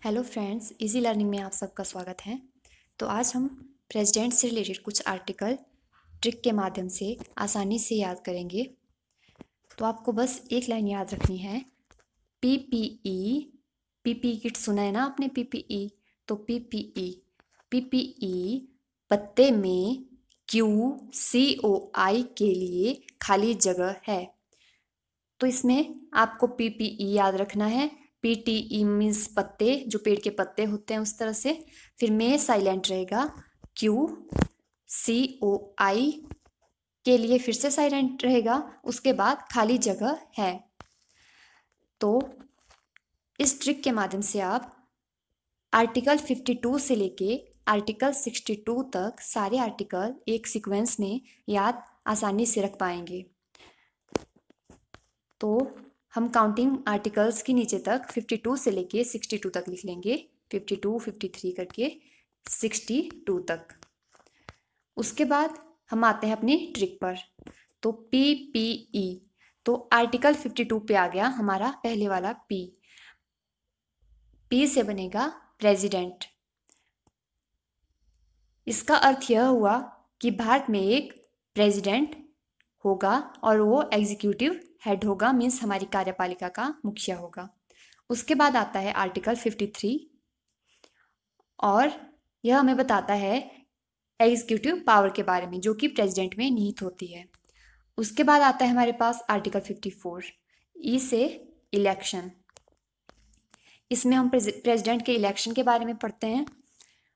Hello friends, easy learning में आप सबका स्वागत है। तो आज हम प्रेसिडेंट से रिलेटेड कुछ आर्टिकल ट्रिक के माध्यम से आसानी से याद करेंगे। तो आपको बस एक लाइन याद रखनी है, पीपीई। पीपीई किट सुना है ना आपने, पीपीई। तो पीपीई, पीपीई पत्ते में QCOI के लिए खाली जगह है। तो इसमें आपको पीपीई याद रखना है। PTE मीन्स पत्ते, जो पेड़ के पत्ते होते हैं उस तरह से। फिर में साइलेंट रहेगा, QCOI के लिए फिर से साइलेंट रहेगा, उसके बाद खाली जगह है। तो इस ट्रिक के माध्यम से आप आर्टिकल 52 से लेके आर्टिकल 62 तक सारे आर्टिकल एक सीक्वेंस में याद आसानी से रख पाएंगे। तो हम काउंटिंग आर्टिकल्स के नीचे तक 52 से लेके 62 तक लिख लेंगे, 52, 53 करके 62 तक। उसके बाद हम आते हैं अपनी ट्रिक पर। तो PPE, तो आर्टिकल 52 पे आ गया हमारा पहले वाला P से बनेगा प्रेसिडेंट। इसका अर्थ यह हुआ कि भारत में एक प्रेसिडेंट होगा और वो एग्जीक्यूटिव हेड होगा, मीन्स हमारी कार्यपालिका का मुखिया होगा। उसके बाद आता है आर्टिकल 53 और यह हमें बताता है एग्जीक्यूटिव पावर के बारे में, जो कि प्रेसिडेंट में निहित होती है। उसके बाद आता है हमारे पास आर्टिकल 54, ई से इलेक्शन। इसमें हम प्रेसिडेंट के इलेक्शन के बारे में पढ़ते हैं।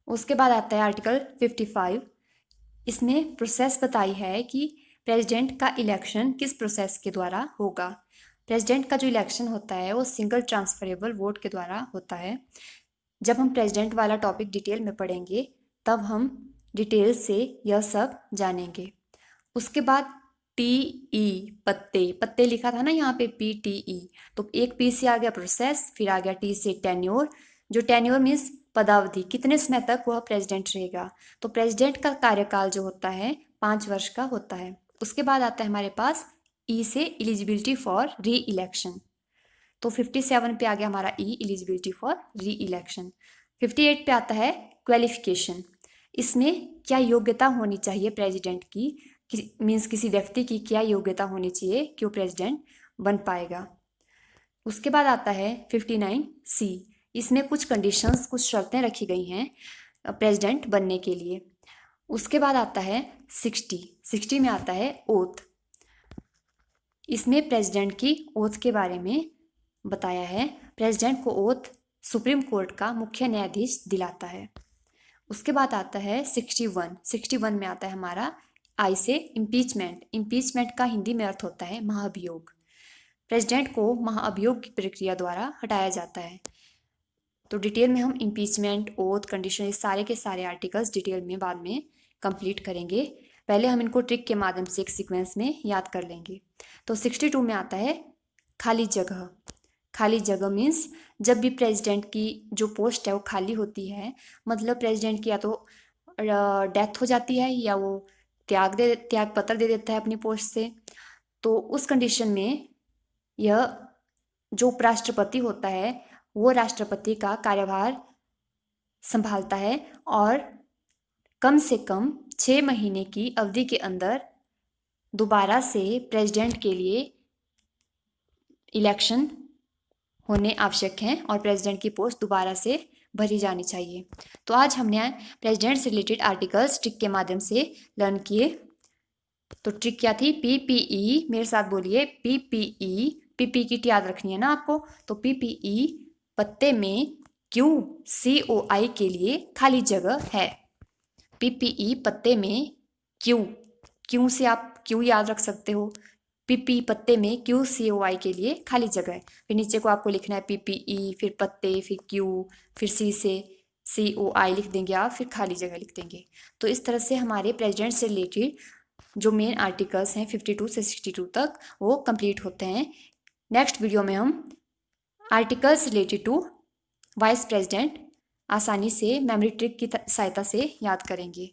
उसके बाद आता है आर्टिकल 55, इसमें प्रोसेस बताई है कि प्रेसिडेंट का इलेक्शन किस प्रोसेस के द्वारा होगा। प्रेसिडेंट का जो इलेक्शन होता है वो सिंगल ट्रांसफरेबल वोट के द्वारा होता है। जब हम प्रेसिडेंट वाला टॉपिक डिटेल में पढ़ेंगे तब हम डिटेल से यह सब जानेंगे। उसके बाद TE, पत्ते, पत्ते लिखा था ना यहाँ पे PTE, तो एक P से आ गया प्रोसेस, फिर आ गया T से टेन्योर। जो टेन्योर मीन्स पदावधि, कितने समय तक वह प्रेसिडेंट रहेगा। तो प्रेसिडेंट का कार्यकाल जो होता है 5 वर्ष का होता है। उसके बाद आता है हमारे पास E से एलिजिबिलिटी फॉर री इलेक्शन। तो 57 पे आ गया हमारा E, एलिजिबिलिटी फॉर री इलेक्शन। 58 पे आता है क्वालिफिकेशन। इसमें क्या योग्यता होनी चाहिए प्रेसिडेंट की, मीन्स किसी व्यक्ति की क्या योग्यता होनी चाहिए कि वो प्रेसिडेंट बन पाएगा। उसके बाद आता है 59C, इसमें कुछ कंडीशंस, कुछ शर्तें रखी गई हैं प्रेसिडेंट बनने के लिए। उसके बाद आता है 60 में आता है ओथ। इसमें प्रेसिडेंट की ओथ के बारे में बताया है। प्रेसिडेंट को ओथ सुप्रीम कोर्ट का मुख्य न्यायाधीश दिलाता है। उसके बाद आता है 61 में आता है हमारा आई से इम्पीचमेंट। इम्पीचमेंट का हिंदी में अर्थ होता है महाअभियोग। प्रेसिडेंट को महाअभियोग की प्रक्रिया द्वारा हटाया जाता है। तो डिटेल में हम इम्पीचमेंट, ओथ, कंडीशन, इस सारे के सारे आर्टिकल्स डिटेल में बाद में कंप्लीट करेंगे। पहले हम इनको ट्रिक के माध्यम से एक सीक्वेंस में याद कर लेंगे। तो 62 में आता है खाली जगह। खाली जगह मीन्स जब भी प्रेसिडेंट की जो पोस्ट है वो खाली होती है, मतलब प्रेसिडेंट की या तो डेथ हो जाती है या वो त्याग पत्र दे देता है अपनी पोस्ट से, तो उस कंडीशन में यह जो उपराष्ट्रपति होता है वो राष्ट्रपति का कार्यभार संभालता है और कम से कम 6 महीने की अवधि के अंदर दोबारा से प्रेसिडेंट के लिए इलेक्शन होने आवश्यक हैं और प्रेसिडेंट की पोस्ट दोबारा से भरी जानी चाहिए। तो आज हमने प्रेसिडेंट से रिलेटेड आर्टिकल्स ट्रिक के माध्यम से लर्न किए। तो ट्रिक क्या थी? PPE, मेरे साथ बोलिए PPE। PPE किट याद रखनी है ना आपको। तो PPE पत्ते में QCOI के लिए खाली जगह है। PPE पत्ते में क्यू से आप क्यू याद रख सकते हो। PPE पत्ते में QCOI के लिए खाली जगह है। फिर नीचे को आपको लिखना है PPE, फिर पत्ते, फिर Q, फिर C से COI लिख देंगे आप, फिर खाली जगह लिख देंगे। तो इस तरह से हमारे प्रेसिडेंट से रिलेटेड जो मेन आर्टिकल्स हैं 52 से 62 तक वो कंप्लीट होते हैं। नेक्स्ट वीडियो में हम articles related to vice president आसानी से मेमोरी ट्रिक की सहायता से याद करेंगे।